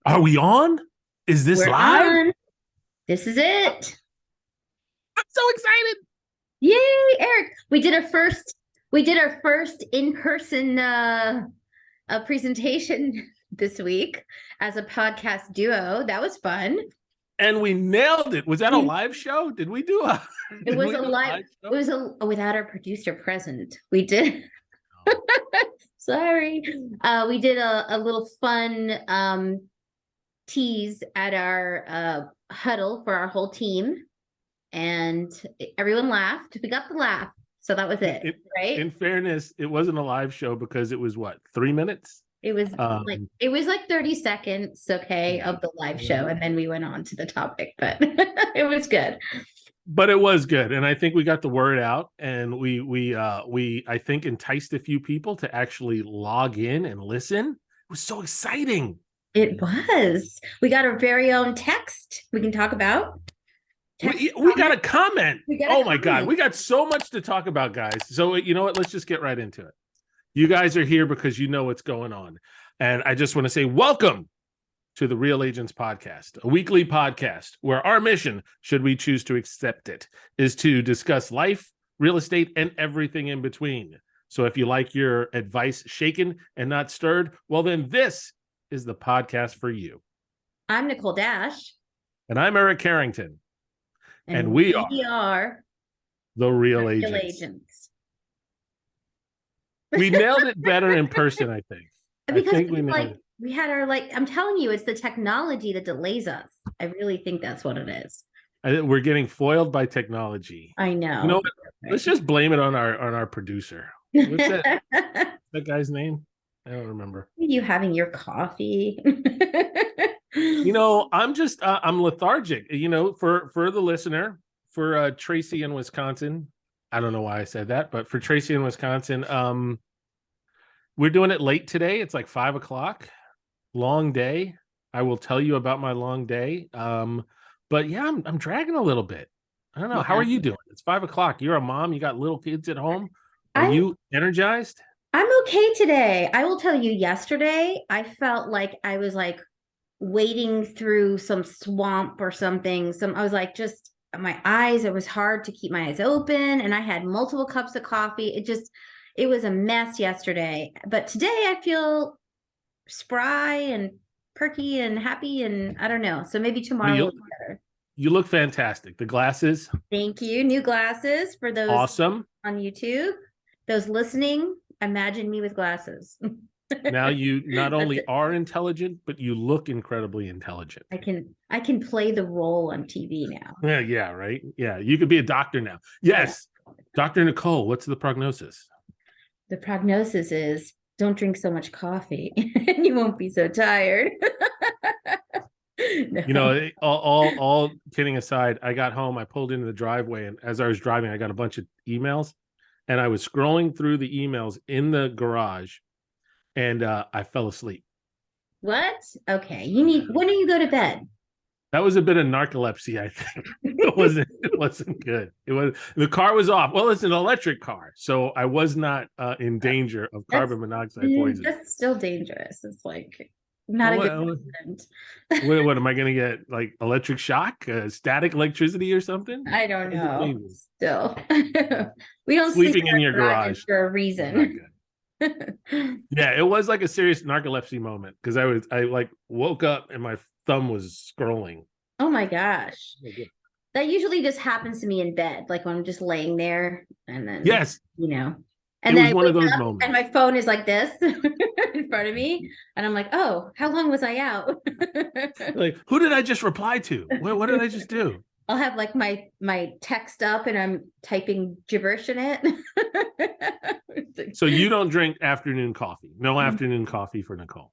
Are we on? Is this We're live? on. This is it. I'm so excited. Yay, Eric. We did our first in-person presentation this week as a podcast duo. That was fun. And we nailed it. Was that a We- live show? Did we do a It did was we a do live, show? it was a without our producer present. We did. Sorry. We did a little fun tease at our huddle for our whole team, and everyone laughed. We got the laugh, so that was it, right? In fairness, it wasn't a live show because it was what, 3 minutes? It was like 30 seconds, okay, Yeah. of the live show, and then we went on to the topic, but it was good. But it was good, and I think we got the word out, and we I think enticed a few people to actually log in and listen. It was so exciting. It was. We got our very own text we can talk about. We got a comment. Oh my God, we got so much to talk about, guys. So you know what? Let's just get right into it. You guys are here because you know what's going on, and I just want to say welcome to the Real Agents Podcast, a weekly podcast where our mission, should we choose to accept it, is to discuss life, real estate, and everything in between. So if you like your advice shaken and not stirred, well, then this is the podcast for you. I'm Nicole Dash. And I'm Eric Carrington. And we are the Real Agents. We nailed it better in person, I think. Because we had our, I'm telling you, it's the technology that delays us. I really think that's what it is. We're getting foiled by technology. I know. You know, let's just blame it on our producer. What's that guy's name? I don't remember. Are you having your coffee? You know, I'm lethargic. You know, for the listener, for Tracy in Wisconsin, I don't know why I said that, but for Tracy in Wisconsin, we're doing it late today. It's like 5:00. Long day. I will tell you about my long day. But yeah, I'm dragging a little bit. I don't know. Yeah. How are you doing? It's 5:00. You're a mom. You got little kids at home. Are you energized? I'm okay today. I will tell you, yesterday, I felt like I was like wading through some swamp or something. I was like, just my eyes, it was hard to keep my eyes open. And I had multiple cups of coffee. It was a mess yesterday. But today I feel spry and perky and happy, and I don't know. So maybe tomorrow will be better. You look fantastic. The glasses. Thank you. New glasses for those awesome on YouTube. Those listening, imagine me with glasses. Now you not only are intelligent, but you look incredibly intelligent. I can play the role on TV now. Yeah, right. Yeah, you could be a doctor now. Yes. Yeah. Dr. Nicole, what's the prognosis? The prognosis is don't drink so much coffee and you won't be so tired. No. You know, all kidding aside, I got home, I pulled into the driveway, and as I was driving, I got a bunch of emails, and I was scrolling through the emails in the garage, and I fell asleep. What? Okay. When do you go to bed? That was a bit of narcolepsy, I think. It wasn't good. The car was off. Well, it's an electric car, so I was not in danger of carbon monoxide poisoning. That's still dangerous. It's like not a good accident. What am I going to get? Like electric shock, static electricity, or something? I don't know. Still, we don't sleeping in your garage for a reason. Yeah, it was like a serious narcolepsy moment because I like woke up and my thumb was scrolling. Oh my gosh. That usually just happens to me in bed, like when I'm just laying there, and then yes, you know, and it was one of those moments, and my phone is like this in front of me, and I'm like, oh, how long was I out? Like, who did I just reply to? What did I just do? I'll have like my text up and I'm typing gibberish in it. So you don't drink afternoon coffee? No afternoon coffee for Nicole?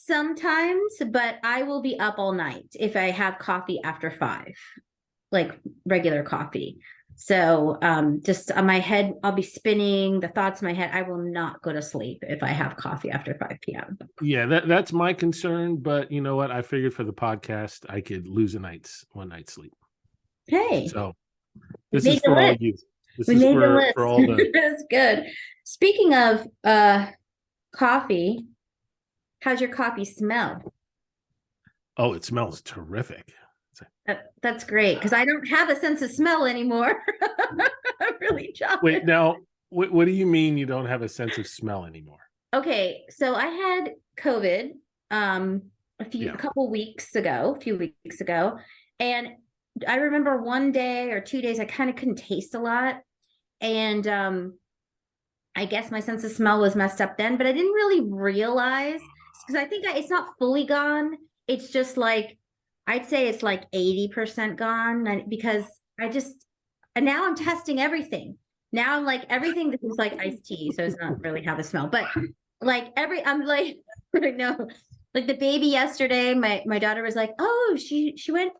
Sometimes, but I will be up all night if I have coffee after 5, like regular coffee. So just on my head, I'll be spinning the thoughts in my head. I will not go to sleep if I have coffee after 5 p.m. Yeah, that's my concern. But you know what? I figured for the podcast, I could lose one night's sleep. Hey, so this is for all of you. This is for all the. That's good. Speaking of coffee, how's your coffee smell? Oh, it smells terrific. That's great because I don't have a sense of smell anymore. I'm really jealous. Wait, now, what do you mean you don't have a sense of smell anymore? Okay, so I had COVID a few weeks ago, and I remember one day or 2 days I kind of couldn't taste a lot, and I guess my sense of smell was messed up then, but I didn't really realize because I think it's not fully gone. It's just like I'd say it's like 80% gone because and now I'm testing everything. Now I'm like everything that is like iced tea, so it's not really have a smell, but like I'm like I know, like the baby yesterday, my daughter was like, oh, she went,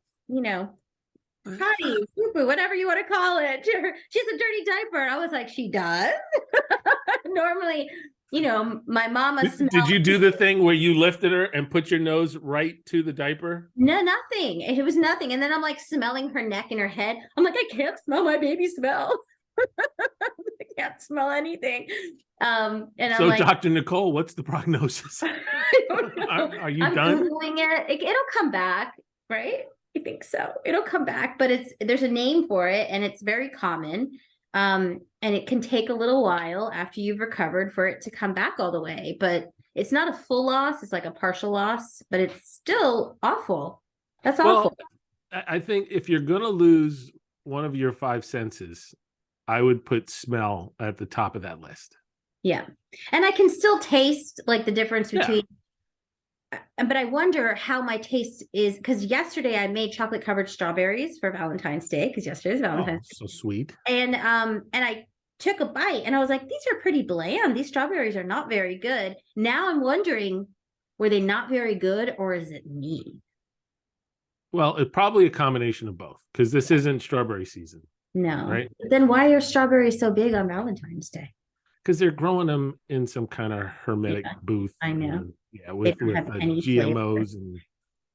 potty, poo-poo, whatever you want to call it. She has a dirty diaper. I was like, she does? Normally, my mama Did you do the thing where you lifted her and put your nose right to the diaper? No, nothing. It was nothing. And then I'm like smelling her neck and her head. I'm like, I can't smell my baby smell. I can't smell anything. And I'm so like, Dr. Nicole, what's the prognosis? I don't know. Are you I'm done? Googling it. It'll come back, right? I think so. It'll come back, but there's a name for it and it's very common. And it can take a little while after you've recovered for it to come back all the way, but it's not a full loss. It's like a partial loss, but it's still awful. That's awful. I think if you're going to lose one of your 5 senses, I would put smell at the top of that list. Yeah. And I can still taste like the difference between, but I wonder how my taste is because yesterday I made chocolate covered strawberries for Valentine's Day because yesterday's Valentine's Day. So sweet. And I took a bite and I was like, these are pretty bland. These strawberries are not very good. Now I'm wondering, were they not very good or is it me? Well, it's probably a combination of both because this isn't strawberry season. No. Right. Then why are strawberries so big on Valentine's Day? Because they're growing them in some kind of hermetic booth. I know. With GMOs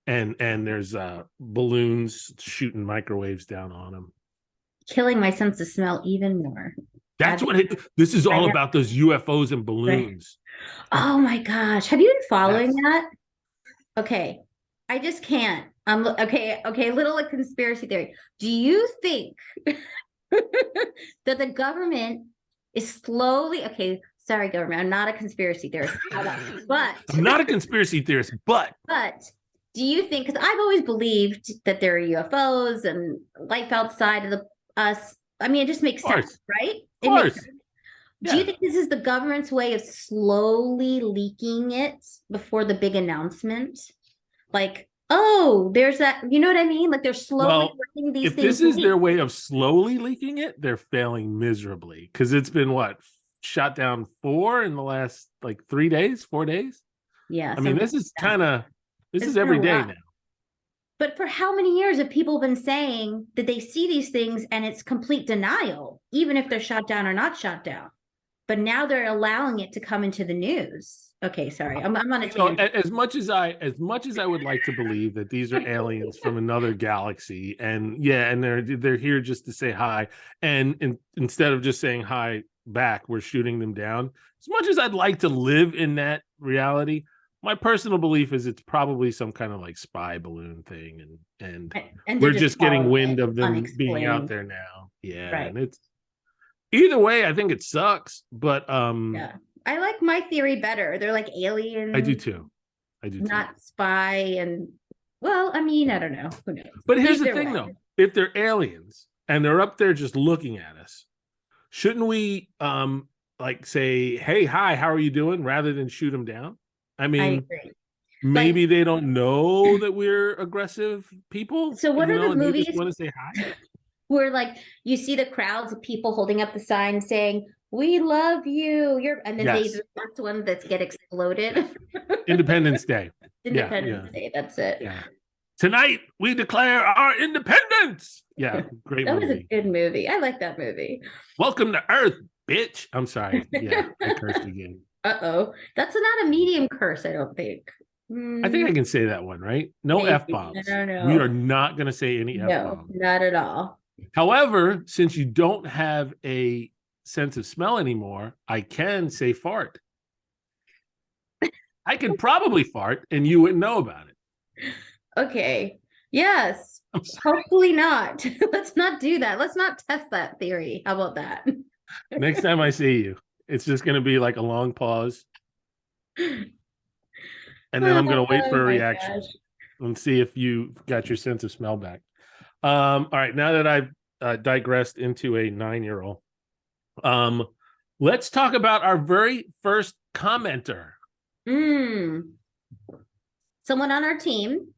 and there's balloons shooting microwaves down on them. Killing my sense of smell even more. That's this is all about those UFOs and balloons. Right. Oh my gosh. Have you been following that? Okay. I just can't. Okay. Little conspiracy theory. Do you think that the government is slowly, sorry, government, I'm not a conspiracy theorist, but I'm not a conspiracy theorist, but do you think, because I've always believed that there are UFOs and life outside of us. I mean, it just makes sense, right? Of course. Do you think this is the government's way of slowly leaking it before the big announcement? Like, oh, there's that, you know what I mean? Like they're slowly letting these things. If this is their way of slowly leaking it, they're failing miserably because it's been shot down 4 in the last 4 days. Yeah. I mean, this is every day now. But for how many years have people been saying that they see these things and it's complete denial, even if they're shot down or not shot down? But now they're allowing it to come into the news. Okay, sorry, I'm on a tangent. As much as I would like to believe that these are aliens from another galaxy, and they're here just to say hi, and instead of just saying hi back, we're shooting them down. As much as I'd like to live in that reality, my personal belief is it's probably some kind of spy balloon thing, and we're just getting wind of them being out there now. Yeah, right. And it's either way, I think it sucks, but yeah. I like my theory better. They're like aliens. I do too. Not spy and I mean, I don't know. Who knows? But here's the thing though. If they're aliens and they're up there just looking at us, shouldn't we say, hey, hi, how are you doing? Rather than shoot them down? I mean, I agree. Maybe they don't know that we're aggressive people. So what are the movies? Just want to say hi. Where you see the crowds of people holding up the sign saying, "We love you." And then that's the one that get exploded. Independence Day. Independence Day. That's it. Yeah. Tonight we declare our independence. Yeah, great movie. That was a good movie. I like that movie. Welcome to Earth, bitch. I'm sorry. Yeah, I cursed again. Uh-oh. That's not a medium curse, I don't think. I think I can say that one, right? No F-bombs. No. We are not going to say any F-bombs. No, not at all. However, since you don't have a sense of smell anymore, I can say fart. I could probably fart and you wouldn't know about it. Okay. Yes. Hopefully not. Let's not do that. Let's not test that theory. How about that? Next time I see you, it's just going to be like a long pause. And then I'm going to wait for a reaction and see if you got your sense of smell back. All right. Now that I've digressed into a 9-year-old, let's talk about our very first commenter. Someone on our team.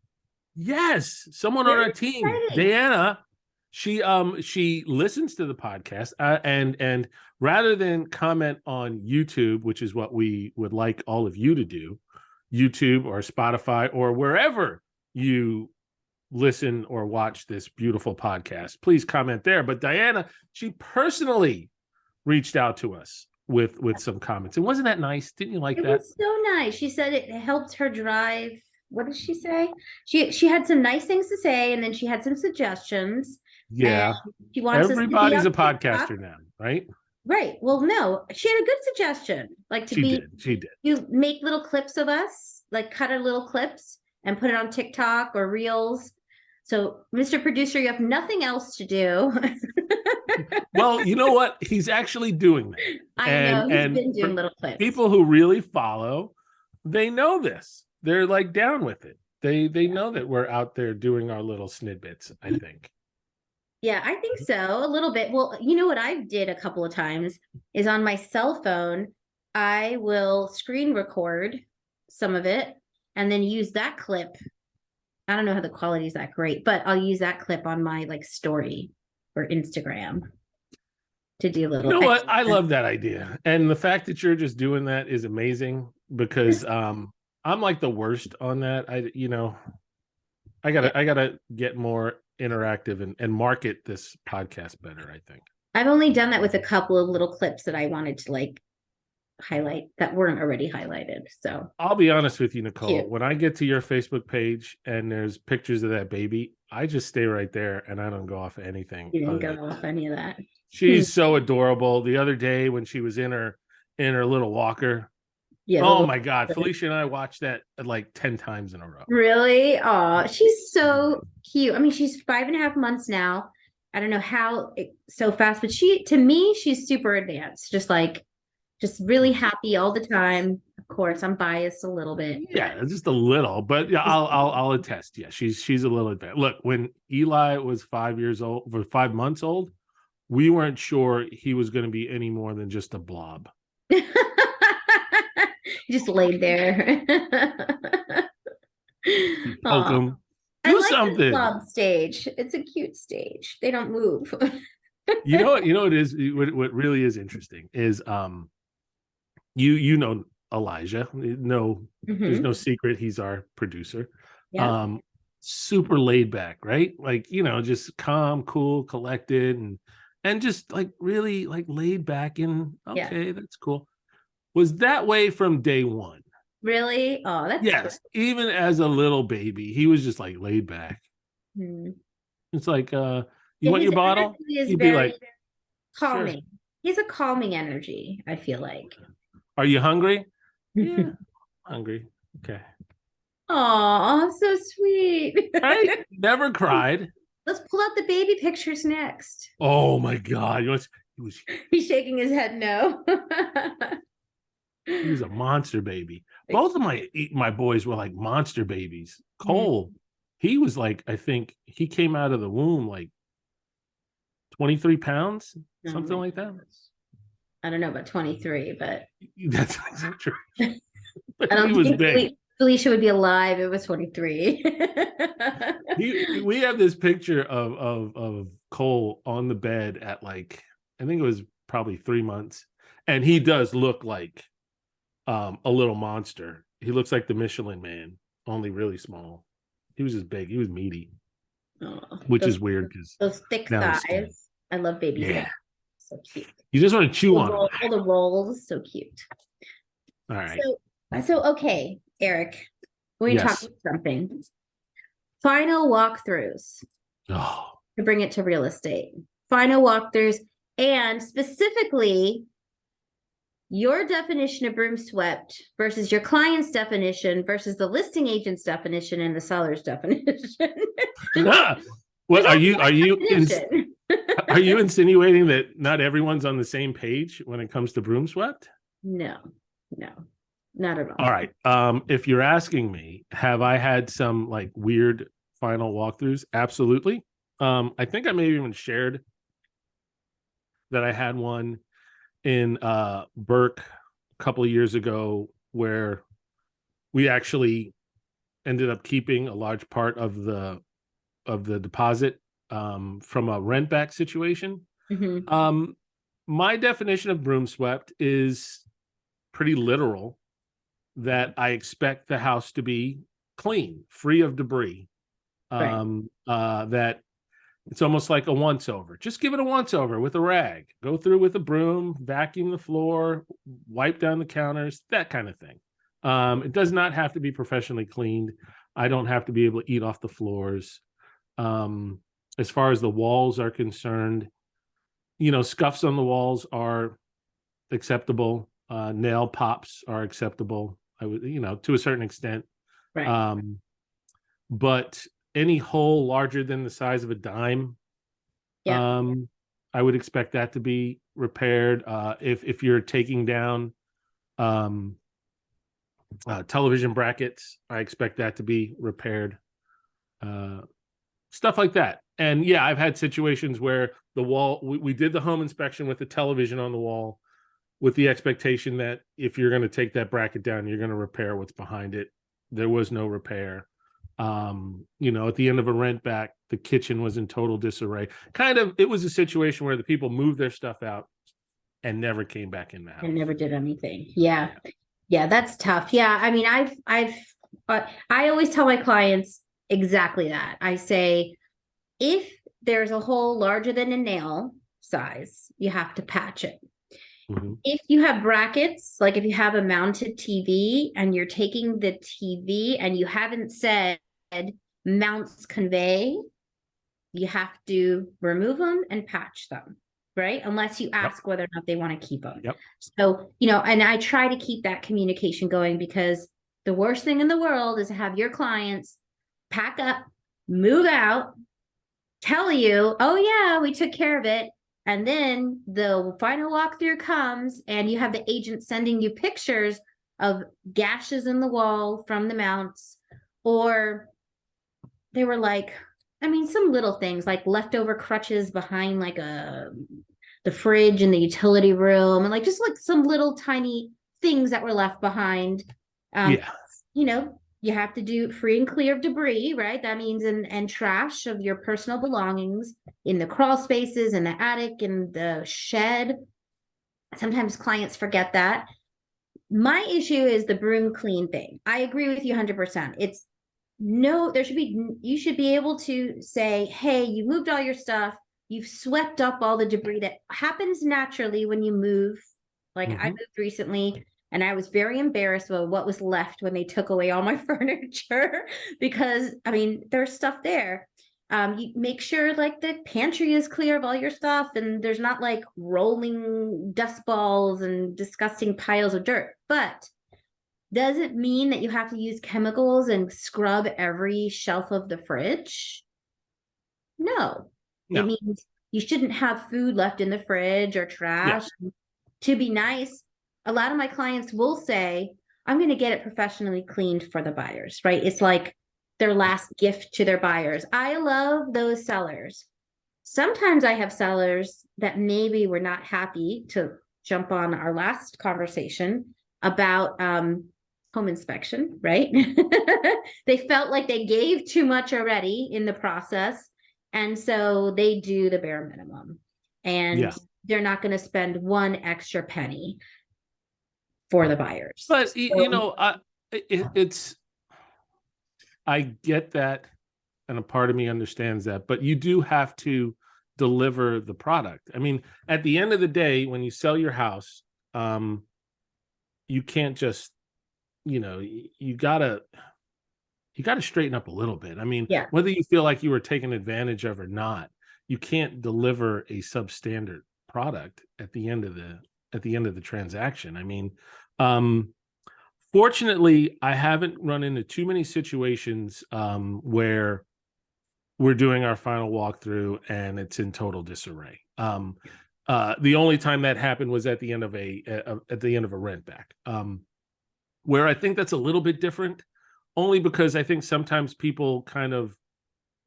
Yes, someone on our team. Diana, she listens to the podcast and rather than comment on YouTube, which is what we would like all of you to do, YouTube or Spotify or wherever you listen or watch this beautiful podcast, please comment there. But Diana, she personally reached out to us with some comments. And wasn't that nice? Didn't you like that? It was so nice. She said it helped her drive. What did she say? She had some nice things to say, and then she had some suggestions. Yeah. She wants everybody's a podcaster now, right? Right. Well, no, she had a good suggestion. Like she did. You make little clips of us, like cut her little clips and put it on TikTok or Reels. So, Mr. Producer, you have nothing else to do. Well, you know what? He's actually doing that. I know. He's been doing little clips. People who really follow, they know this. They're like down with it. They know that we're out there doing our little snidbits, I think. Yeah, I think so. A little bit. Well, you know what I did a couple of times is on my cell phone, I will screen record some of it and then use that clip. I don't know how the quality is that great, but I'll use that clip on my like story or Instagram to do a little. You know what? I love that idea. And the fact that you're just doing that is amazing because I'm like the worst on that. I gotta get more interactive and market this podcast better, I think. I've only done that with a couple of little clips that I wanted to like highlight that weren't already highlighted. So I'll be honest with you, Nicole, when I get to your Facebook page and there's pictures of that baby, I just stay right there and I don't go off anything. You didn't go off any of that. She's so adorable. The other day when she was in her little walker. Yeah. Oh my God. Felicia and I watched that like 10 times in a row. Really? Oh, she's so cute. I mean, she's 5.5 months now. I don't know how so fast, but to me, she's super advanced. Just really happy all the time. Of course, I'm biased a little bit. Yeah, just a little, but yeah, I'll attest. Yeah, she's a little advanced. Look, when Eli was 5 months old, we weren't sure he was going to be any more than just a blob. He just laid there. Poke him. Do something. The blob stage. It's a cute stage. They don't move. You know what it is. What really is interesting is you know Elijah. No, there's no secret. He's our producer. Yeah. Super laid back, right? Like, just calm, cool, collected, and just like really like laid back and okay, that's cool. Was that way from day one. Really? Oh, that's yes. Cool. Even as a little baby, he was just like laid back. It's like, you want your bottle? He'd be like calming. Sure. He's a calming energy, I feel like. Are you hungry? Yeah, hungry. Okay. Oh, so sweet. Right? Never cried. Let's pull out the baby pictures next. Oh my God. He's shaking his head no. He was a monster baby. Both of my boys were like monster babies. Cole, he was like, I think he came out of the womb like 23 pounds, something like that. I don't know about 23, but that's true. I don't think big. Felicia would be alive. It was 23. We have this picture of Cole on the bed at like, I think it was probably 3 months. And he does look like a little monster. He looks like the Michelin Man, only really small. He was just big. He was meaty, which is weird because those thick thighs. I love baby. Yeah, so cute. You just want to chew on all the rolls. So cute. All right. So okay, Eric, we talk about something. Final walkthroughs. Oh. To bring it to real estate. Final walkthroughs, and specifically your definition of broom swept versus your client's definition versus the listing agent's definition and the seller's definition. What are you insinuating that not everyone's on the same page when it comes to broom swept? No, not at all. All right. If you're asking me, have I had some like weird final walkthroughs? Absolutely. I think I may have even shared that I had one in Burke a couple of years ago where we actually ended up keeping a large part of the deposit from a rent back situation. Mm-hmm. My definition of broom swept is pretty literal, that I expect the house to be clean, free of debris. Right. That it's almost like a once over. Just give it a once over with a rag. Go through with a broom, vacuum the floor, wipe down the counters, that kind of thing. It does not have to be professionally cleaned. I don't have to be able to eat off the floors. As far as the walls are concerned, scuffs on the walls are acceptable. Nail pops are acceptable. I would, to a certain extent. Right. But any hole larger than the size of a dime, I would expect that to be repaired. If you're taking down television brackets, I expect that to be repaired. Stuff like that. And yeah, I've had situations where the wall, we did the home inspection with the television on the wall with the expectation that if you're going to take that bracket down, you're going to repair what's behind it. There was no repair. At the end of a rent back, the kitchen was in total disarray. It was a situation where the people moved their stuff out and never came back in the house. And never did anything. Yeah, that's tough. Yeah, I mean, I always tell my clients exactly that. I say, if there's a hole larger than a nail size, you have to patch it. Mm-hmm. If you have brackets, like if you have a mounted TV and you're taking the TV and you haven't said mounts convey, you have to remove them and patch them, right? Unless you ask whether or not they want to keep them. Yep. So, and I try to keep that communication going, because the worst thing in the world is to have your clients pack up, move out, tell you, oh yeah, we took care of it. And then the final walkthrough comes and you have the agent sending you pictures of gashes in the wall from the mounts, or they were like, some little things like leftover crutches behind like the fridge in the utility room, and like just like some little tiny things that were left behind. You have to do free and clear of debris, right? That means and trash of your personal belongings in the crawl spaces, in the attic, in the shed. Sometimes clients forget that. My issue is the broom clean thing. I agree with you 100%. You should be able to say, hey, you moved all your stuff. You've swept up all the debris that happens naturally when you move. Like I moved recently, and I was very embarrassed about what was left when they took away all my furniture, because there's stuff there. You make sure like the pantry is clear of all your stuff and there's not like rolling dust balls and disgusting piles of dirt. But does it mean that you have to use chemicals and scrub every shelf of the fridge? No. It means you shouldn't have food left in the fridge or trash. Yeah. To be nice, a lot of my clients will say, I'm going to get it professionally cleaned for the buyers, right? It's like their last gift to their buyers. I love those sellers. Sometimes I have sellers that maybe were not happy, to jump on our last conversation about home inspection, right? They felt like they gave too much already in the process. And so they do the bare minimum. And they're not going to spend one extra penny for the buyers. But it's I get that, and a part of me understands that, but you do have to deliver the product. At the end of the day, when you sell your house, you can't just, you gotta straighten up a little bit. Whether you feel like you were taken advantage of or not, you can't deliver a substandard product at the end of at the end of the transaction. I mean, fortunately, I haven't run into too many situations where we're doing our final walkthrough and it's in total disarray. The only time that happened was at the end of a rent back, where I think that's a little bit different, only because I think sometimes people kind of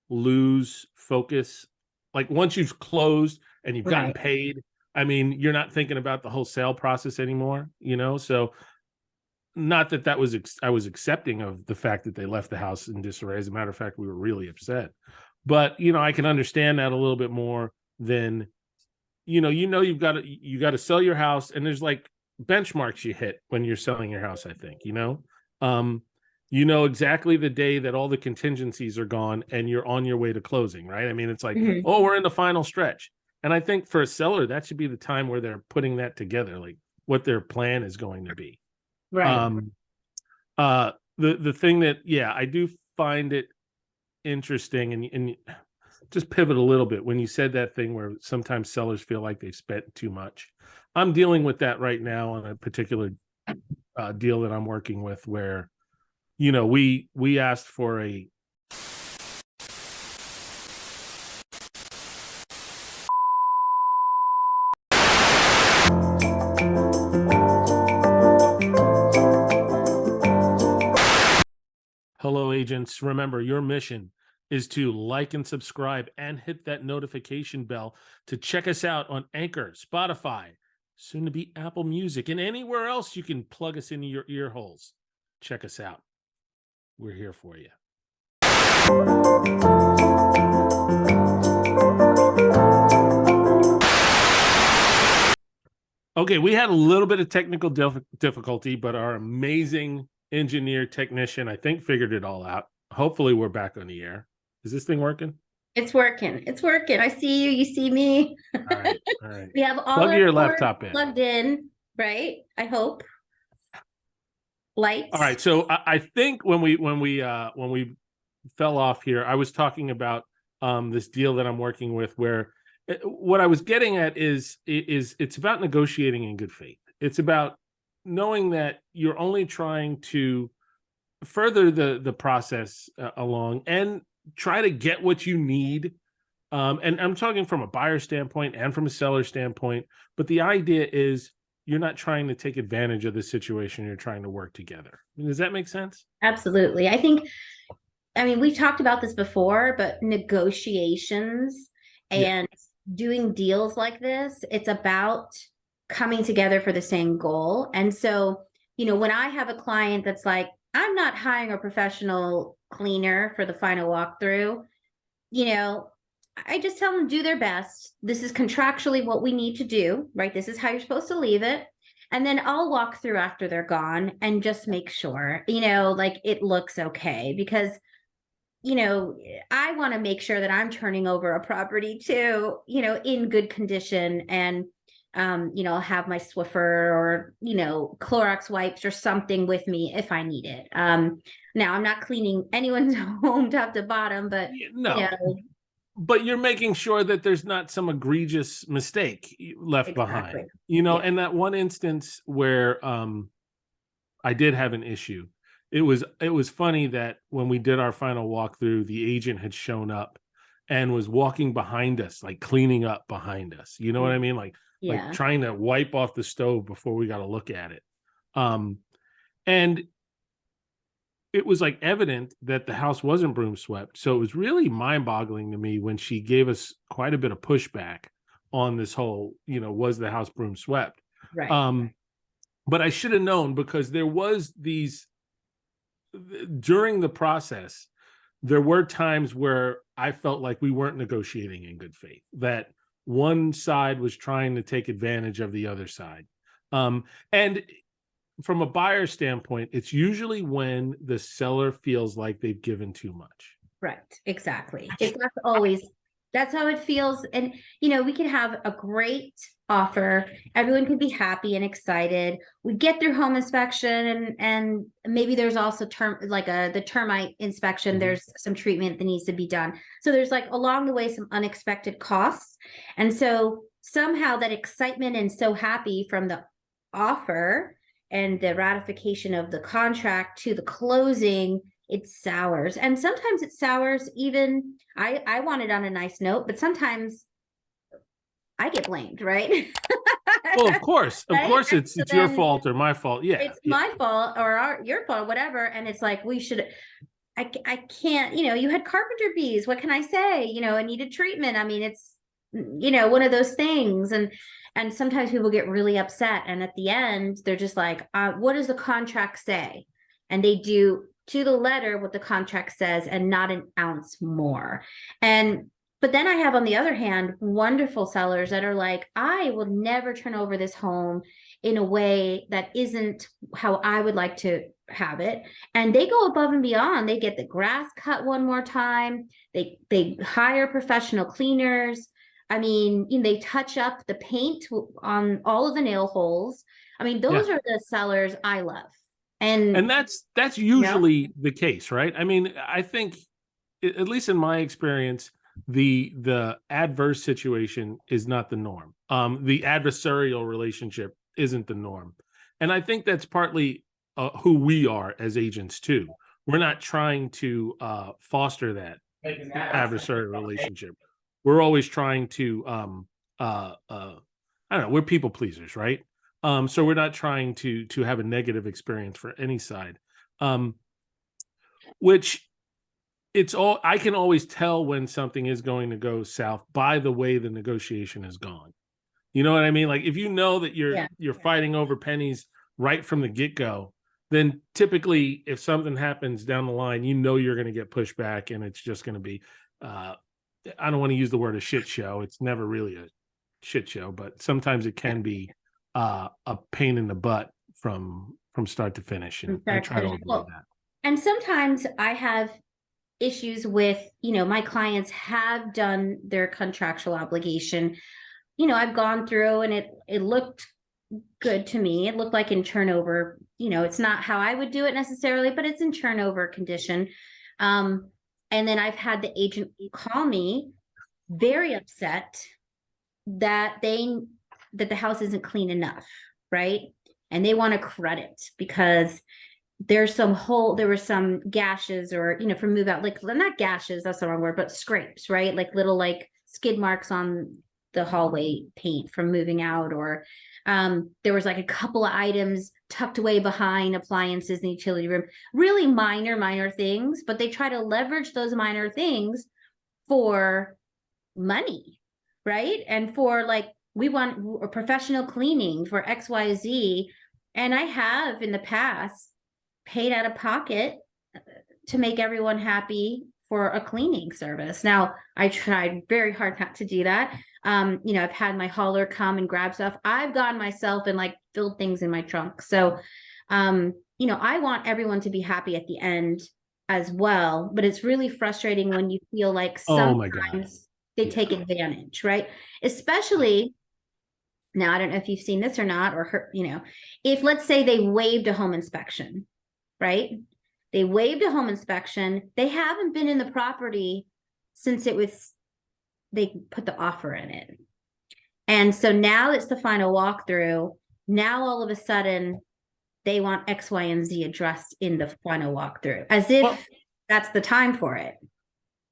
lose focus. Like once you've closed and you've gotten paid, I mean, you're not thinking about the whole sale process anymore, So not that I was accepting of the fact that they left the house in disarray. As a matter of fact, we were really upset. But I can understand that a little bit more than you've got to sell your house, and there's like benchmarks you hit when you're selling your house. I think exactly the day that all the contingencies are gone and you're on your way to closing, right? I mean, it's like, oh, we're in the final stretch. And I think for a seller, that should be the time where they're putting that together, like what their plan is going to be. Right. The thing that, I do find it interesting, and just pivot a little bit when you said that thing where sometimes sellers feel like they've spent too much. I'm dealing with that right now on a particular deal that I'm working with, where we asked for a Hello, agents. Remember, your mission is to like and subscribe and hit that notification bell to check us out on Anchor, Spotify, soon to be Apple Music, and anywhere else you can plug us into your ear holes. Check us out. We're here for you. Okay, we had a little bit of technical difficulty, but our amazing engineer technician, I think, figured it all out. Hopefully we're back on the air. Is this thing working? It's working. I see you. You see me. All right. We have all plug your laptop in. Plugged in, right? I hope. Lights. All right. So I think when we fell off here, I was talking about this deal that I'm working with, where what I was getting at is it's about negotiating in good faith. It's about knowing that you're only trying to further the process along and try to get what you need. And I'm talking from a buyer standpoint and from a seller standpoint, but the idea is you're not trying to take advantage of the situation. You're trying to work together. Does that make sense? Absolutely. I mean, we've talked about this before, but negotiations and doing deals like this, it's about coming together for the same goal. And so, when I have a client that's like, I'm not hiring a professional cleaner for the final walkthrough, I just tell them to do their best. This is contractually what we need to do, right? This is how you're supposed to leave it. And then I'll walk through after they're gone and just make sure, like it looks okay, because I want to make sure that I'm turning over a property too, in good condition. And, I'll have my Swiffer or, Clorox wipes or something with me if I need it. Now I'm not cleaning anyone's home top to bottom, but but you're making sure that there's not some egregious mistake left behind, and that one instance where I did have an issue. It was funny that when we did our final walkthrough, the agent had shown up and was walking behind us, like cleaning up behind us. You know what I mean? Like trying to wipe off the stove before we got to look at it. And it was like evident that the house wasn't broom swept. So it was really mind boggling to me when she gave us quite a bit of pushback on this whole, was the house broom swept? Right. But I should have known, because there was during the process, there were times where I felt like we weren't negotiating in good faith, that one side was trying to take advantage of the other side. And from a buyer standpoint, it's usually when the seller feels like they've given too much. Right. Exactly. It's not always, that's how it feels. And, we can have a great offer. Everyone can be happy and excited. We get through home inspection and maybe there's also the termite inspection. Mm-hmm. There's some treatment that needs to be done. So there's like along the way, some unexpected costs. And so somehow that excitement and so happy from the offer and the ratification of the contract to the closing, it sours. And sometimes it sours even, I want it on a nice note, but sometimes I get blamed, right? Well, of course, Right? it's your fault or my fault. Yeah, it's my fault or your fault, whatever. And it's like, I can't, you had carpenter bees. What can I say? I needed treatment. I mean, it's, one of those things. And sometimes people get really upset. And at the end, they're just like, what does the contract say? And they do to the letter what the contract says and not an ounce more. But then I have, on the other hand, wonderful sellers that are like, I will never turn over this home in a way that isn't how I would like to have it. And they go above and beyond. They get the grass cut one more time. They hire professional cleaners. I mean, they touch up the paint on all of the nail holes. I mean, those are the sellers I love. And that's usually the case, right? I mean, I think, at least in my experience, the adverse situation is not the norm. The adversarial relationship isn't the norm. And I think that's partly who we are as agents too. We're not trying to foster that adversarial relationship. We're always trying to I don't know, we're people pleasers, right? So we're not trying to have a negative experience for any side. Which I can always tell when something is going to go south by the way the negotiation has gone. You know what I mean? Like, if you know that you're fighting over pennies right from the get-go, then typically if something happens down the line, you're going to get pushed back, and it's just going to be I don't want to use the word a shit show. It's never really a shit show, but sometimes it can be a pain in the butt from start to finish, and I try to avoid that. And sometimes I have issues with, my clients have done their contractual obligation. I've gone through and it looked good to me. It looked like in turnover, it's not how I would do it necessarily, but it's in turnover condition. And then I've had the agent call me very upset that the house isn't clean enough, right? And they want a credit because there were some gashes or, from move out, like not gashes, that's the wrong word, but scrapes, right? Like little skid marks on the hallway paint from moving out, or there was like a couple of items tucked away behind appliances in the utility room, really minor things, but they try to leverage those minor things for money, right? And for we want a professional cleaning for XYZ. And I have in the past paid out of pocket to make everyone happy for a cleaning service. Now, I tried very hard not to do that. I've had my hauler come and grab stuff. I've gone myself and filled things in my trunk. So, I want everyone to be happy at the end as well. But it's really frustrating when you feel like sometimes they take advantage, right? Especially now, I don't know if you've seen this or not, or heard, if let's say they waived a home inspection, right? They waived a home inspection. They haven't been in the property since they put the offer in it. And so now it's the final walkthrough. Now, all of a sudden, they want X, Y, and Z addressed in the final walkthrough, as if that's the time for it.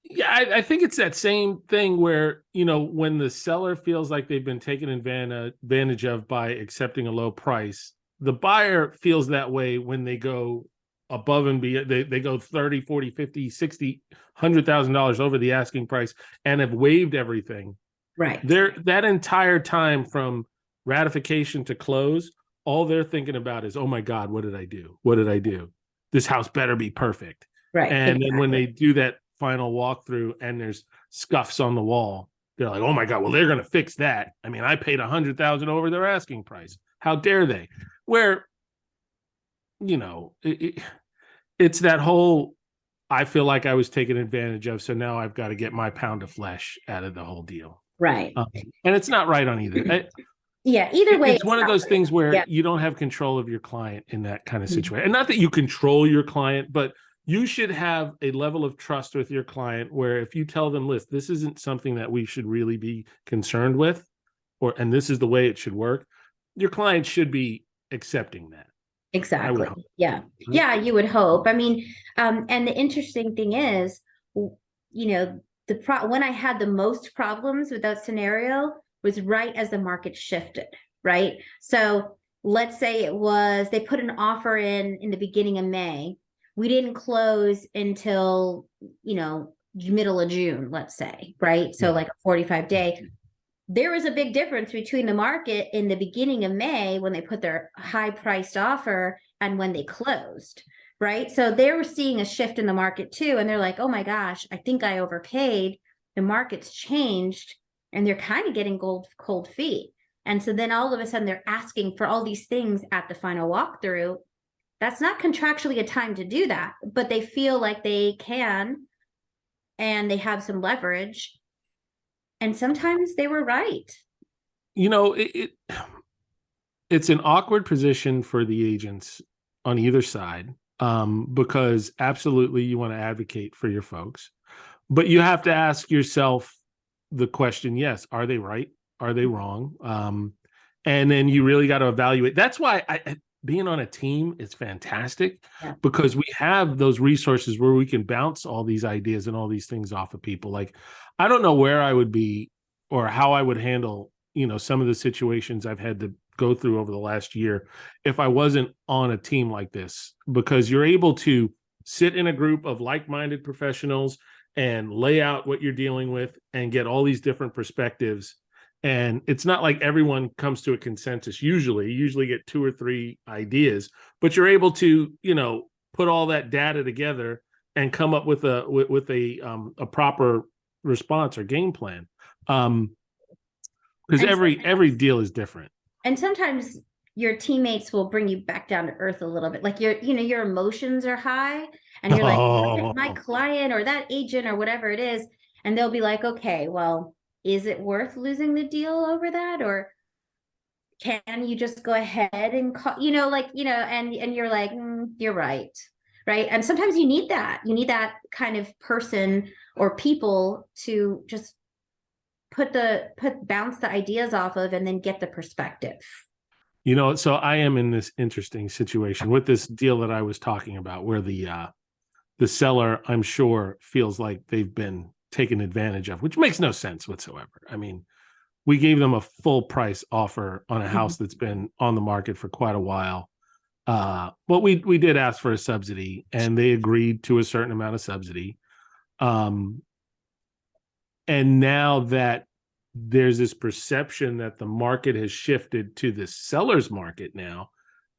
Yeah, I think it's that same thing where, when the seller feels like they've been taken advantage of by accepting a low price, the buyer feels that way when they go above and beyond. They go 30, 40, 50, 60, $100,000 over the asking price and have waived everything. Right. That entire time from ratification to close, all they're thinking about is, oh my God, what did I do? What did I do? This house better be perfect. Right. And then when they do that final walkthrough and there's scuffs on the wall, they're like, oh my God, well, they're going to fix that. I mean, I paid $100,000 over their asking price. How dare they? Where, it's that whole, I feel like I was taken advantage of, so now I've got to get my pound of flesh out of the whole deal. Right. And it's not right on either. Either way. It's one of those things where you don't have control of your client in that kind of situation. And not that you control your client, but you should have a level of trust with your client where if you tell them, listen, this isn't something that we should really be concerned with, and this is the way it should work, your client should be accepting that. Exactly. Yeah. Yeah, you would hope. I mean, and the interesting thing is, when I had the most problems with that scenario was right as the market shifted, right? So let's say they put an offer in the beginning of May. We didn't close until, middle of June, let's say, right? So like a 45-day. There was a big difference between the market in the beginning of May when they put their high priced offer and when they closed, right? So they were seeing a shift in the market too. And they're like, oh my gosh, I think I overpaid. The market's changed, and they're kind of getting cold feet. And so then all of a sudden they're asking for all these things at the final walkthrough. That's not contractually a time to do that, but they feel like they can, and they have some leverage. And sometimes they were right. It's an awkward position for the agents on either side, because absolutely you want to advocate for your folks, but you have to ask yourself the question, yes, are they right? Are they wrong? And then you really got to evaluate. That's why being on a team is fantastic, because we have those resources where we can bounce all these ideas and all these things off of people. Like, I don't know where I would be or how I would handle, some of the situations I've had to go through over the last year if I wasn't on a team like this, because you're able to sit in a group of like-minded professionals and lay out what you're dealing with and get all these different perspectives. And it's not like everyone comes to a consensus. You usually get 2 or 3 ideas, but you're able to, put all that data together and come up with a proper response or game plan. Because every deal is different. And sometimes your teammates will bring you back down to earth a little bit. Like your emotions are high, and you're like, my client or that agent or whatever it is, and they'll be like, okay, well, is it worth losing the deal over that? Or can you just go ahead and call, and you're like, you're right. Right. And sometimes you need that. You need that kind of person or people to just bounce the ideas off of and then get the perspective. So I am in this interesting situation with this deal that I was talking about, where the seller, I'm sure, feels like they've been taken advantage of, which makes no sense whatsoever. I mean, we gave them a full price offer on a house that's been on the market for quite a while. But we did ask for a subsidy, and they agreed to a certain amount of subsidy. And now that there's this perception that the market has shifted to the seller's market now,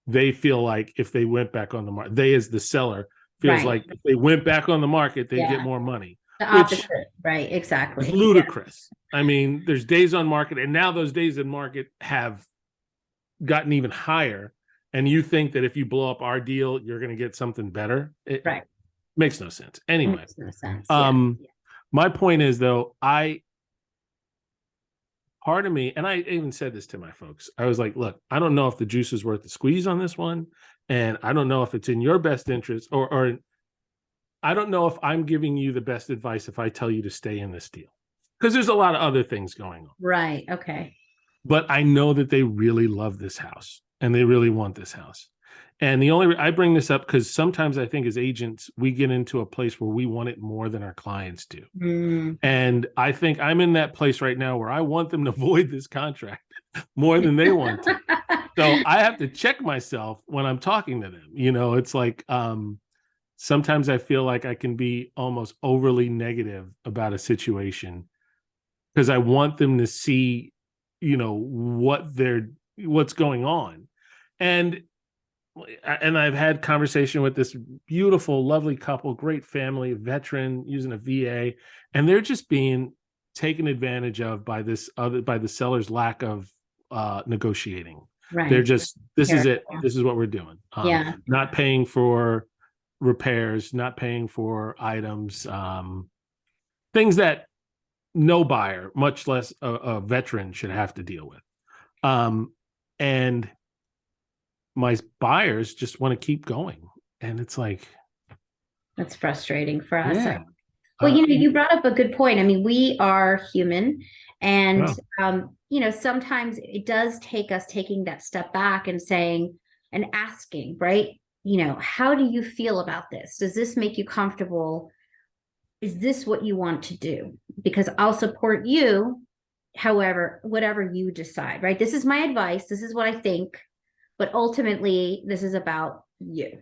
they feel like if they went back on the market, they as the seller feels like if they went back on the market, they get more money. The opposite, right? Exactly. It's ludicrous. I mean, there's days on market, and now those days in market have gotten even higher. And you think that if you blow up our deal, you're going to get something better. It makes no sense. Anyway, makes no sense. My point is, though, part of me, and I even said this to my folks, I was like, look, I don't know if the juice is worth the squeeze on this one. And I don't know if it's in your best interest, or I don't know if I'm giving you the best advice if I tell you to stay in this deal, because there's a lot of other things going on. Right. Okay. But I know that they really love this house and they really want this house. And I bring this up because sometimes I think as agents, we get into a place where we want it more than our clients do. And I think I'm in that place right now where I want them to void this contract more than they want to. So I have to check myself when I'm talking to them. It's like, sometimes I feel like I can be almost overly negative about a situation because I want them to see, what's going on. And I've had conversation with this beautiful, lovely couple, great family, veteran using a VA, and they're just being taken advantage of by the seller's lack of negotiating. Right. They're just, this is it. This is what we're doing. Not paying for repairs, not paying for items, things that no buyer, much less a veteran, should have to deal with. And my buyers just want to keep going. And it's like, that's frustrating for us. Yeah. Well, you brought up a good point. I mean, we are human, and sometimes it does take us taking that step back and saying and asking, right? How do you feel about this? Does this make you comfortable? Is this what you want to do? Because I'll support you, however, whatever you decide, right? This is my advice. This is what I think, but ultimately, this is about you.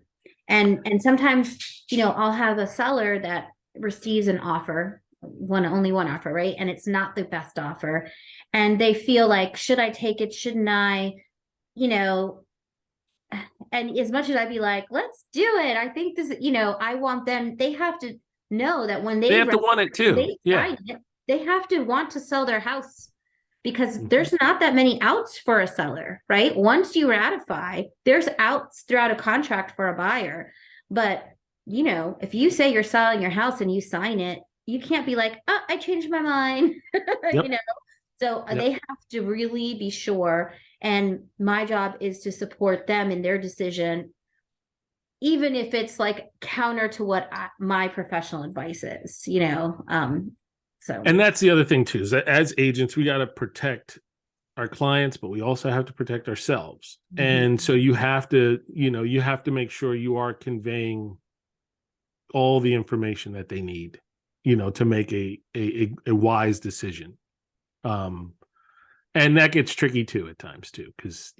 And sometimes, I'll have a seller that receives an offer, only one offer, right? And it's not the best offer. And they feel like, should I take it? Shouldn't I? And as much as I'd be like, let's do it. I think this, I want them, they have to know that when they have to want it too. They have to want to sell their house, because there's not that many outs for a seller, right? Once you ratify, there's outs throughout a contract for a buyer. But, if you say you're selling your house and you sign it, you can't be like, oh, I changed my mind, So they have to really be sure. And my job is to support them in their decision, even if it's like counter to what my professional advice is, So. And that's the other thing too, is that as agents, we got to protect our clients, but we also have to protect ourselves. Mm-hmm. And so you have to make sure you are conveying all the information that they need, to make a wise decision. And that gets tricky too at times too, because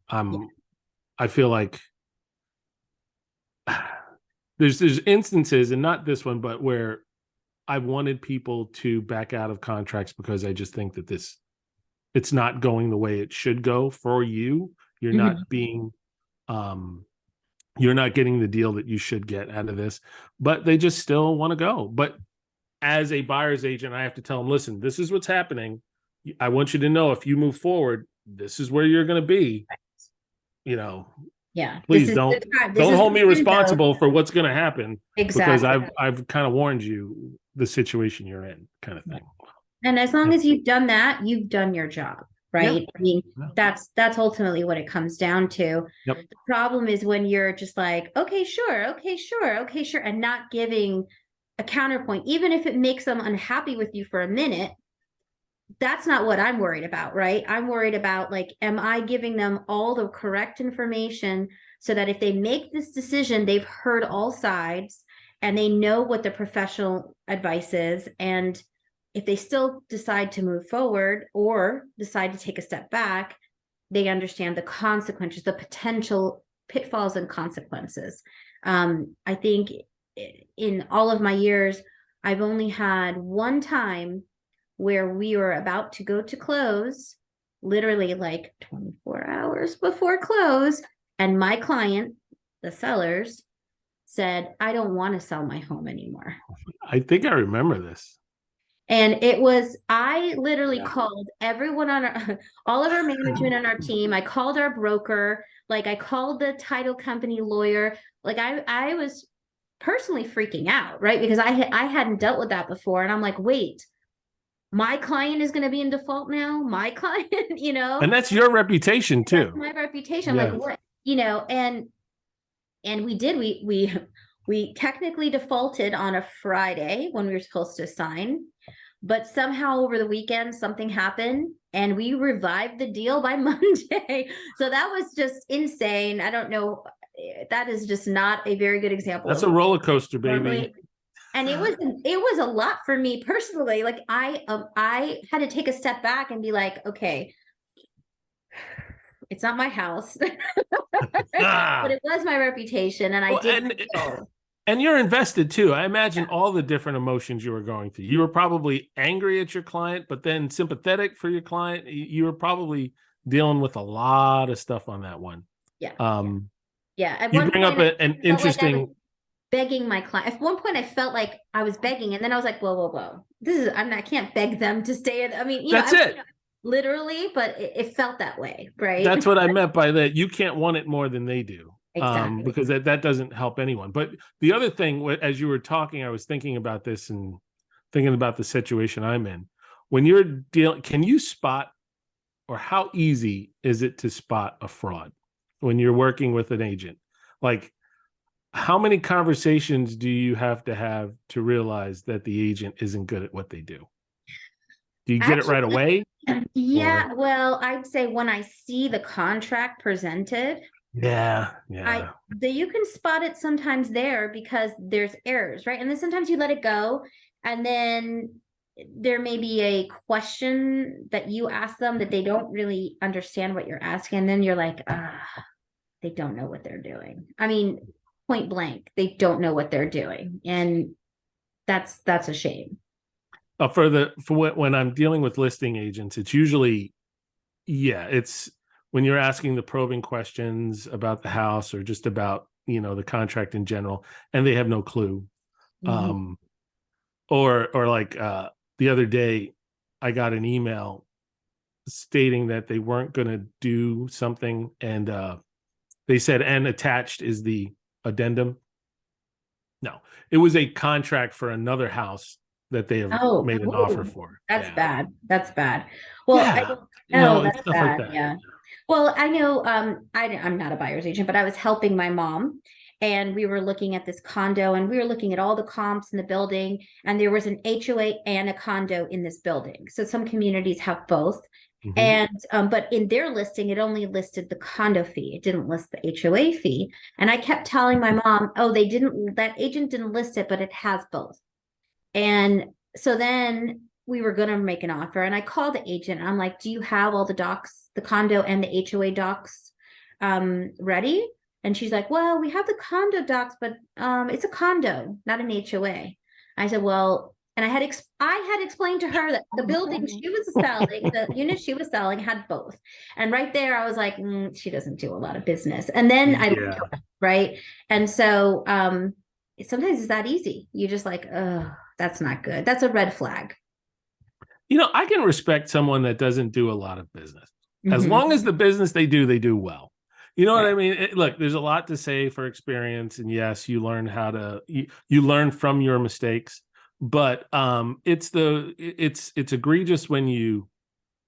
I feel like there's instances, and not this one, but where I've wanted people to back out of contracts because I just think that it's not going the way it should go for you. You're not being, you're not getting the deal that you should get out of this, but they just still want to go. But as a buyer's agent, I have to tell them, listen, this is what's happening. I want you to know, if you move forward, this is where you're going to be, please don't hold me responsible for what's going to happen. Exactly. Because I've kind of warned you the situation you're in, kind of thing. And as long as you've done that, you've done your job, right? Yep. I mean, that's ultimately what it comes down to. Yep. The problem is when you're just like, okay, sure, and not giving a counterpoint, even if it makes them unhappy with you for a minute. That's not what I'm worried about, right? I'm worried about, like, am I giving them all the correct information so that if they make this decision, they've heard all sides and they know what the professional advice is. And if they still decide to move forward or decide to take a step back, they understand the consequences, the potential pitfalls and consequences. I think in all of my years, I've only had one time where we were about to go to close, literally like 24 hours before close. And my client, the sellers, said, I don't want to sell my home anymore. I think I remember this. And I literally called everyone on all of our management on our team. I called our broker, like I called the title company lawyer. Like I was personally freaking out, right? Because I hadn't dealt with that before. And I'm like, wait, my client is going to be in default now. My client, and that's your reputation too. That's my reputation. Like what, and we did, we technically defaulted on a Friday when we were supposed to sign, but somehow over the weekend, something happened and we revived the deal by Monday. So that was just insane. I don't know. That is just not a very good example. That's a roller coaster, baby. And it was a lot for me personally. Like I had to take a step back and be like, okay, it's not my house, but it was my reputation, and I did. And you're invested too. I imagine all the different emotions you were going through. You were probably angry at your client, but then sympathetic for your client. You were probably dealing with a lot of stuff on that one. Yeah. At you bring up an interesting. Begging my client. At one point, I felt like I was begging, and then I was like, "Whoa! I can't beg them to stay." I mean, that's it, literally, but it felt that way, right? That's what I meant by that. You can't want it more than they do, exactly, because that doesn't help anyone. But the other thing, as you were talking, I was thinking about this and thinking about the situation I'm in. When you're dealing, can you spot, or how easy is it to spot a fraud when you're working with an agent? Like, How many conversations do you have to realize that the agent isn't good at what they do? Do you get it right away? Yeah, well, I'd say when I see the contract presented, Yeah, you can spot it sometimes there because there's errors, right? And then sometimes you let it go, and then there may be a question that you ask them that they don't really understand what you're asking, and then you're like, they don't know what they're doing. I mean, point blank, they don't know what they're doing, and that's a shame. When I'm dealing with listing agents, it's usually, it's when you're asking the probing questions about the house or just about, the contract in general, and they have no clue. Mhm. Or like the other day, I got an email stating that they weren't going to do something, and they said, and attached is the addendum. No, it was a contract for another house that they have made an offer for. That's bad. That's bad. Well, that's stuff bad. like that. Yeah. Well, I know I'm not a buyer's agent, but I was helping my mom, and we were looking at this condo, and we were looking at all the comps in the building, and there was an HOA and a condo in this building. So some communities have both. Mhm. And but in their listing, it only listed the condo fee. It didn't list the HOA fee. And I kept telling my mom, oh, that agent didn't list it, but it has both. And so then we were going to make an offer, and I called the agent, and I'm like, do you have all the docs, the condo and the HOA docs ready? And she's like, well, we have the condo docs, but it's a condo, not an HOA. I said, well, and I had explained to her that the building she was selling, the unit she was selling had both. And right there, I was like, she doesn't do a lot of business. And then I looked her up, right? And so sometimes it's that easy. You just like, oh, that's not good. That's a red flag. I can respect someone that doesn't do a lot of business. As long as the business they do well. You know what I mean? Look, there's a lot to say for experience, and yes, you learn you learn from your mistakes. But it's egregious when you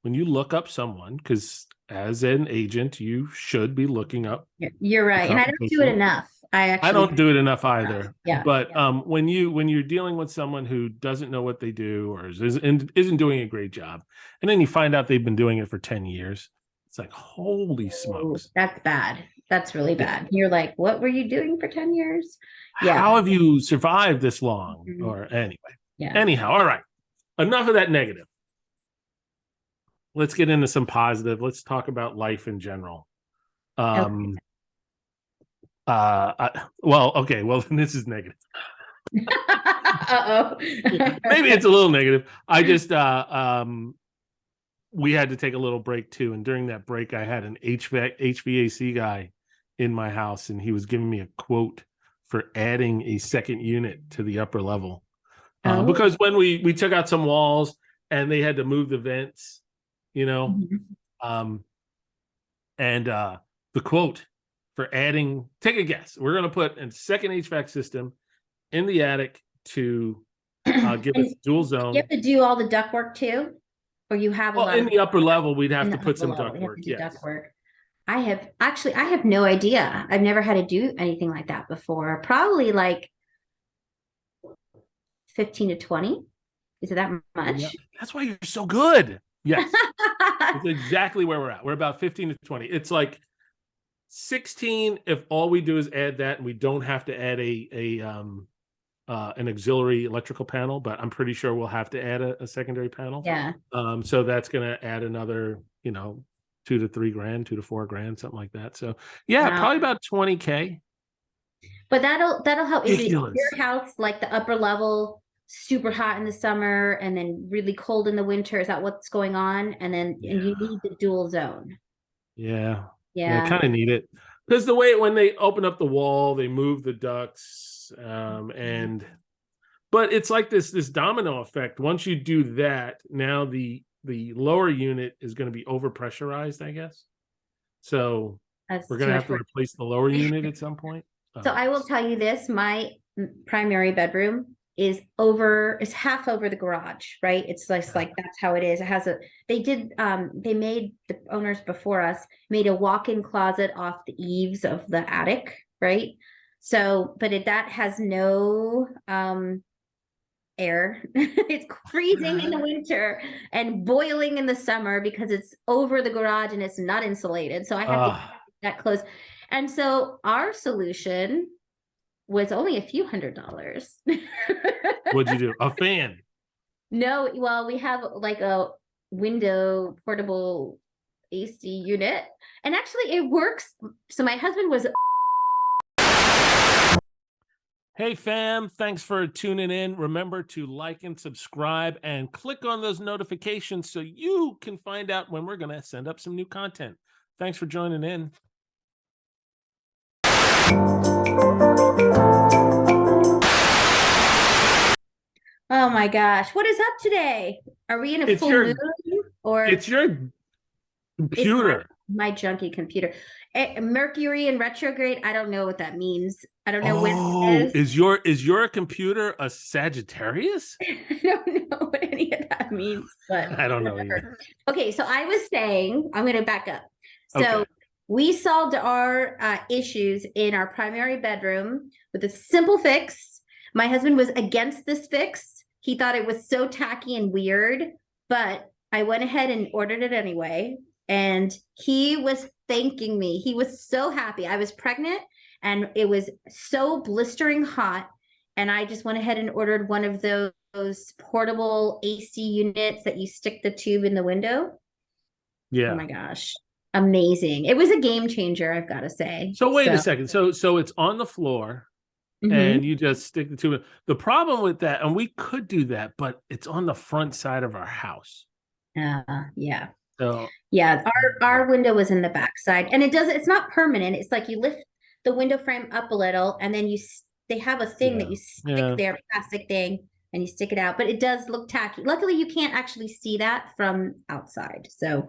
look up someone, because as an agent, you should be looking up. You're right, and I don't do it enough. I don't do it enough either. Yeah. But when you're dealing with someone who doesn't know what they do or isn't doing a great job, and then you find out they've been doing it for 10 years, it's like, holy smokes. That's bad. That's really bad. You're like, what were you doing for 10 years? Yeah. How have you survived this long? Or anyway. Yeah. Anyhow, all right. Enough of that negative. Let's get into some positive. Let's talk about life in general. Okay. Well, this is negative. Uh-oh. Maybe it's a little negative. I just we had to take a little break too, and during that break I had an HVAC guy in my house, and he was giving me a quote for adding a second unit to the upper level. Because when we took out some walls and they had to move the vents, and the quote for adding, take a guess. We're going to put a second HVAC system in the attic to give us dual zone. You have to do all the ductwork too? Or you have in the upper level, we'd have to put some ductwork. Yes. I have no idea. I've never had to do anything like that before. Probably like 15 to 20. Is it that much? Yeah. That's why you're so good. Yes. It's exactly where we're at. We're about 15 to 20. It's like 16 if all we do is add that, and we don't have to add an auxiliary electrical panel, but I'm pretty sure we'll have to add a secondary panel. Yeah. So that's going to add another, $2 to $3 grand, $2 to $4 grand, something like that. So probably about 20K. But that'll help. Is it your house like the upper level super hot in the summer and then really cold in the winter? Is that what's going on? And then and you need the dual zone. Yeah. Kind of need it, because the way when they open up the wall, they move the ducts, but it's like this domino effect. Once you do that, now the lower unit is going to be overpressurized, I guess. So we're going to have to replace the lower unit at some point. So I will tell you this: my primary bedroom is half over the garage, right? It's like that's how it is. It has they made, the owners before us made a walk-in closet off the eaves of the attic, right? So, but that has no air. It's freezing in the winter and boiling in the summer because it's over the garage and it's not insulated. So I have to keep that close. And so our solution was only a few $100s. What'd you do? A fan? No, well, we have like a window portable AC unit, and actually it works. So my husband was. Hey fam, thanks for tuning in. Remember to like and subscribe and click on those notifications so you can find out when we're going to send up some new content. Thanks for joining in. Oh my gosh, what is up today? Are we in a full moon? Or it's your computer? It's my junky computer. Mercury in retrograde. I don't know what that means. I don't know when it is. Is your computer a Sagittarius? I don't know what any of that means, but I don't know either. Okay, so I was saying, I'm going to back up. So we solved our issues in our primary bedroom with a simple fix. My husband was against this fix. He thought it was so tacky and weird, but I went ahead and ordered it anyway. And he was thanking me. He was so happy. I was pregnant and it was so blistering hot. And I just went ahead and ordered one of those portable AC units that you stick the tube in the window. Yeah. Oh my gosh. Amazing. It was a game changer, I've got to say. So wait a second. So it's on the floor and you just stick the tube. The problem with that, and we could do that, but it's on the front side of our house. Yeah. So yeah, our window was in the back side, and it's not permanent. It's like you lift the window frame up a little, and then they have a thing that you stick there, plastic thing, and you stick it out. But it does look tacky. Luckily, you can't actually see that from outside. So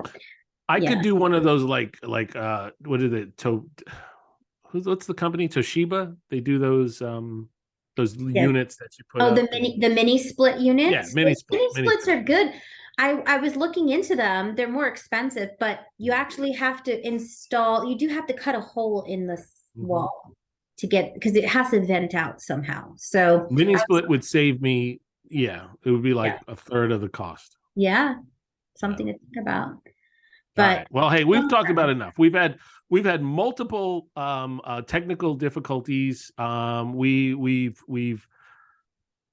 I could do one of those like what is it? What's the company? Toshiba. They do those units that you put. Oh, the mini split units. Yeah, mini splits are good. I was looking into them. They're more expensive, but you actually have to install. You do have to cut a hole in the wall to get, because it has to vent out somehow. So mini split would save me. Yeah, it would be like a third of the cost. Yeah, something to think about. But well, hey, we've talked about enough. We've had multiple technical difficulties. We've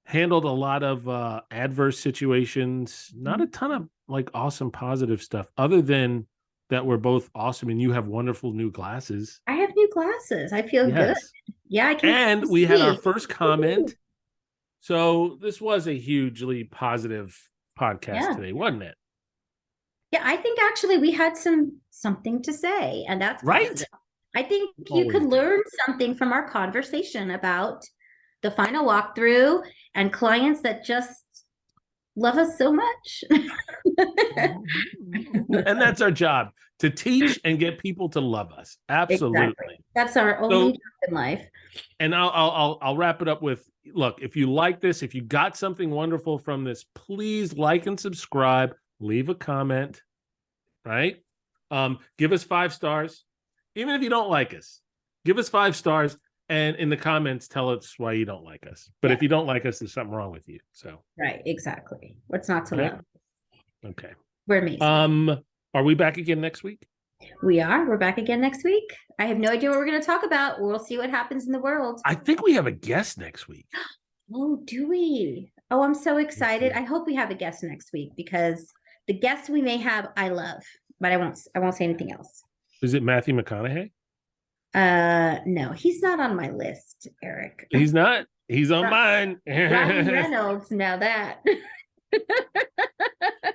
handled a lot of adverse situations, not a ton of like awesome positive stuff, other than that we're both awesome and you have wonderful new glasses. I have new glasses. I feel good. Yeah, I can. And we had our first comment. So this was a hugely positive podcast today, wasn't it? Yeah, I think actually we had something to say, and that's right. Positive. I think you could learn something from our conversation about the final walkthrough and clients that just love us so much. And that's our job, to teach and get people to love us. Absolutely. Exactly. That's our only job in life. And I'll wrap it up with, look, if you like this, if you got something wonderful from this, please like and subscribe, leave a comment, right? Give us 5 stars. Even if you don't like us, give us 5 stars. And in the comments, tell us why you don't like us. But if you don't like us, there's something wrong with you. So right, exactly. What's not to love? Okay. We're amazing. Are we back again next week? We are. We're back again next week. I have no idea what we're going to talk about. We'll see what happens in the world. I think we have a guest next week. Oh, do we? Oh, I'm so excited. I hope we have a guest next week, because the guest we may have, I love, but I won't say anything else. Is it Matthew McConaughey? No, he's not on my list, Eric. He's not. He's on mine. Ryan Reynolds. Now that.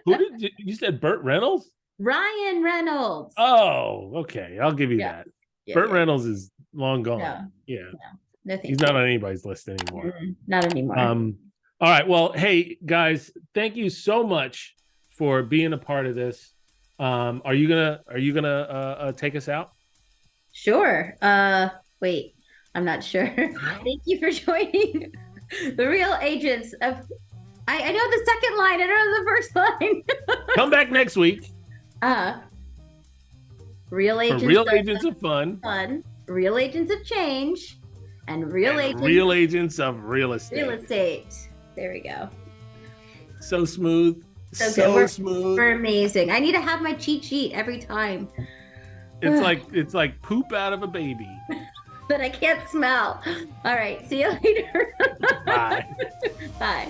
Who did you said? Burt Reynolds. Ryan Reynolds. Oh, okay. I'll give you that. Burt Reynolds is long gone. No. Yeah. No, he's not on anybody's list anymore. Not anymore. All right. Well, hey guys, thank you so much for being a part of this. Are you gonna take us out? Sure. Wait, I'm not sure. Thank you for joining the Real Agents of. I know the second line. I don't know the first line. Come back next week. Real Agents. Real Agents of Fun. Real Agents of Change. and real agents of real estate. Real estate. There we go. So smooth. So smooth. We're amazing. I need to have my cheat sheet every time. It's like poop out of a baby. But I can't smell. All right. See you later. Bye. Bye.